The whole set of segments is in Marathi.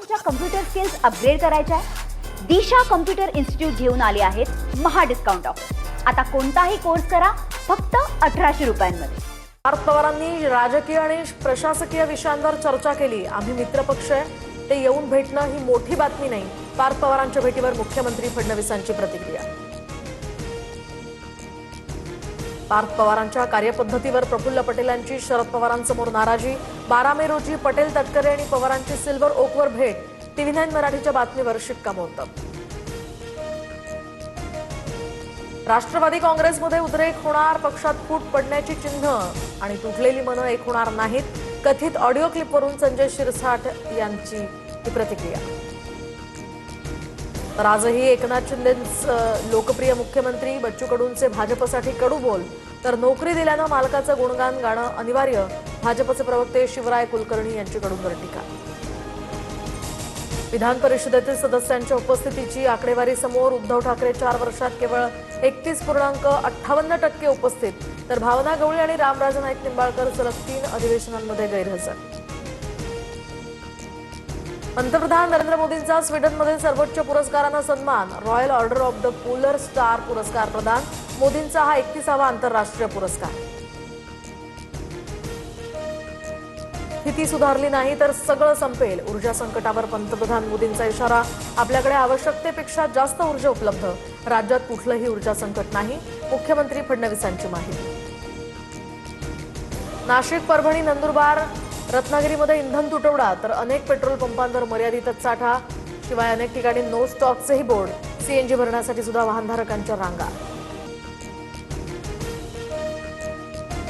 तुमच्या कम्प्युटर स्किल्स अपग्रेड करायच्या आहे? दिशा कम्प्युटर इन्स्टिट्यूट घेऊन आले आहेत महा डिस्काउंट ऑफर. आता कोणताही कोर्स करा फक्त 1800 रुपयांमध्ये. पार्थ पवारांनी राजकीय आणि प्रशासकीय विषयांवर चर्चा केली. आम्ही मित्रपक्ष आहे, ते येऊन भेटणं ही मोठी बातमी नाही. पार्थ पवारांच्या भेटीवर मुख्यमंत्री फडणवीसांची प्रतिक्रिया. पार्थ पवारांच्या कार्यपद्धतीवर प्रफुल्ल पटेलांची शरद पवारांसमोर नाराजी. 12 मे रोजी पटेल, तटकरे आणि पवारांची सिल्वर ओकवर भेट. TV9 मराठीच्या बातमीवर शिक्कामोर्तब. राष्ट्रवादी काँग्रेसमध्ये उद्रेक होणार, पक्षात फूट पडण्याची चिन्ह आणि तुटलेली मनं एक होणार नाहीत. कथित ऑडिओ क्लिपवरून संजय शिरसाट यांची ही प्रतिक्रिया. तर आजही एकनाथ शिंदेंचं लोकप्रिय मुख्यमंत्री, बच्चू कडूंचे भाजपसाठी कडू बोल. तर नोकरी दिल्यानं मालकाचं गुणगान गाणं अनिवार्य. भाजपचे प्रवक्ते शिवराय कुलकर्णी यांच्याकडून टीका. विधान परिषदेतील सदस्यांच्या उपस्थितीची आकडेवारी समोर. उद्धव ठाकरे 4 वर्षात केवळ 31.58% उपस्थित. तर भावना गवळी आणि रामराजे नाईक निंबाळकर सलग 3 अधिवेशनांमध्ये गैरहजर. पंतप्रधान नरेंद्र मोदींचा स्वीडनमधील सर्वोच्च पुरस्कारानं सन्मान. Royal order of the polar star पुरस्कार प्रदान. मोदींचा हा 31वा आंतरराष्ट्रीय पुरस्कार. स्थिती सुधारली नाही तर सगळं संपेल. ऊर्जा संकटावर पंतप्रधान मोदींचा इशारा. आपल्याकडे आवश्यकतेपेक्षा जास्त ऊर्जा उपलब्ध. राज्यात कुठलंही ऊर्जा संकट नाही. मुख्यमंत्री फडणवीसांची माहिती. नाशिक, परभणी, नंदुरबार, रत्नागिरीमध्ये इंधन तुटवडा. तर अनेक पेट्रोल पंपांवर मर्यादितच साठा. शिवाय अनेक ठिकाणी नो स्टॉकचेही बोर्ड. CNG भरण्यासाठी सुद्धा वाहनधारकांच्या रांगा.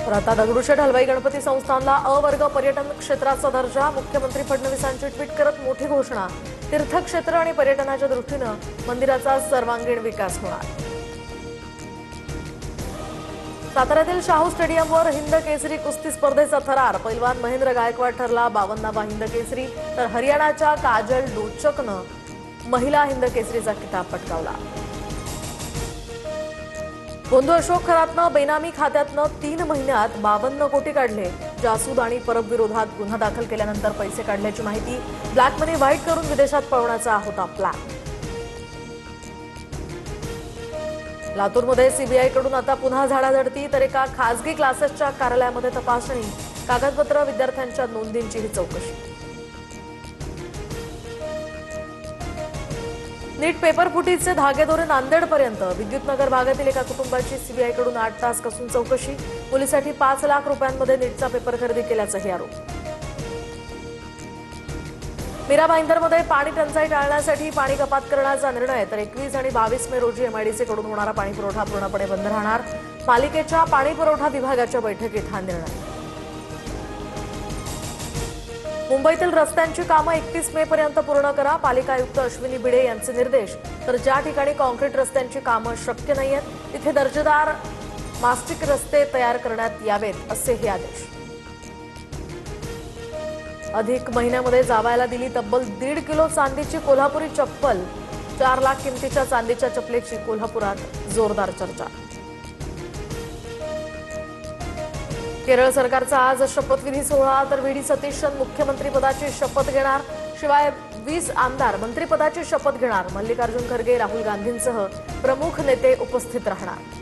तर आता दगडूशेठ हलवाई गणपती संस्थानला अ वर्ग पर्यटन क्षेत्राचा दर्जा. मुख्यमंत्री फडणवीसांची ट्विट करत मोठी घोषणा. तीर्थक्षेत्र आणि पर्यटनाच्या दृष्टीनं मंदिराचा सर्वांगीण विकास होणार. साताऱ्यातील शाहू स्टेडियमवर हिंद केसरी कुस्ती स्पर्धेचा थरार. पैलवान महेंद्र गायकवाड ठरला 52वा हिंद केसरी. तर हरियाणाच्या काजल डोचकनं महिला हिंद केसरीचा किताब पटकावला. बोंधू अशोक खरातनं बेनामी खात्यातनं 3 महिन्यात 52 कोटी काढले. जासूद आणि परब विरोधात गुन्हा दाखल केल्यानंतर पैसे काढल्याची माहिती. ब्लॅक मनी व्हाईट करून विदेशात पळवण्याचा होता प्लॅन. लातूरमध्ये CBI कडून आता पुन्हा झाडाझडती. तर एका खासगी क्लासेसच्या कार्यालयामध्ये तपासणी. कागदपत्र, विद्यार्थ्यांच्या नोंदींची ही चौकशी. नीट पेपर फुटीचे धागेदोरे नांदेडपर्यंत. विद्युतनगर भागातील एका कुटुंबाची CBI कडून 8 तास कसून चौकशी. मुलीसाठी 5 लाख रुपयांमध्ये नीटचा पेपर खरेदी केल्याचाही आरोप. मीरा भाईंदरमध्ये पाणी टंचाई टाळण्यासाठी पाणी कपात करण्याचा निर्णय. तर 21 आणि 22 मे रोजी MIDC कडून होणारा पाणी पुरवठा पूर्णपणे बंद राहणार. पालिकेच्या पाणी पुरवठा विभागाच्या बैठकीत हा निर्णय. मुंबईतील रस्त्यांची कामं 31 मे पर्यंत पूर्ण करा. पालिका आयुक्त अश्विनी भिडे यांचे निर्देश. तर ज्या ठिकाणी कॉन्क्रीट रस्त्यांची कामं शक्य नाहीयेत तिथे दर्जेदार मास्टिक रस्ते तयार करण्यात यावेत असे हे आदेश. अधिक महिन्यामध्ये जावायला दिली तब्बल 1.5 किलो चांदीची कोल्हापुरी चप्पल. 4 लाख किमतीच्या चांदीच्या चपलेची कोल्हापुरात जोरदार चर्चा. केरळ सरकारचा आज शपथविधी सोहळा. तर VD सतीशन मुख्यमंत्रीपदाची शपथ घेणार. शिवाय 20 आमदार मंत्रिपदाची शपथ घेणार. मल्लिकार्जुन खरगे, राहुल गांधींसह प्रमुख नेते उपस्थित राहणार.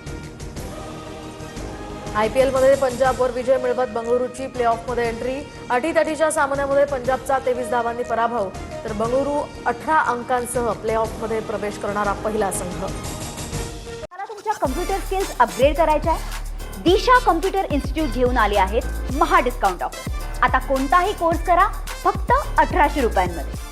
IPL मध्ये पंजाबवर विजय मिळवत बंगळुरूची प्लेऑफमध्ये एंट्री. अटीतटीच्या सामन्यामध्ये पंजाबचा 23 धावांनी पराभव. तर बंगळुरू 18 अंकांसह प्लेऑफमध्ये प्रवेश करणारा पहिला संघ. मला तुमच्या कम्प्युटर स्किल्स अपग्रेड करायच्या आहे? दिशा कम्प्युटर इन्स्टिट्यूट घेऊन आले आहेत महा डिस्काउंट ऑफर. आता कोणताही कोर्स करा फक्त 1800 रुपयांमध्ये.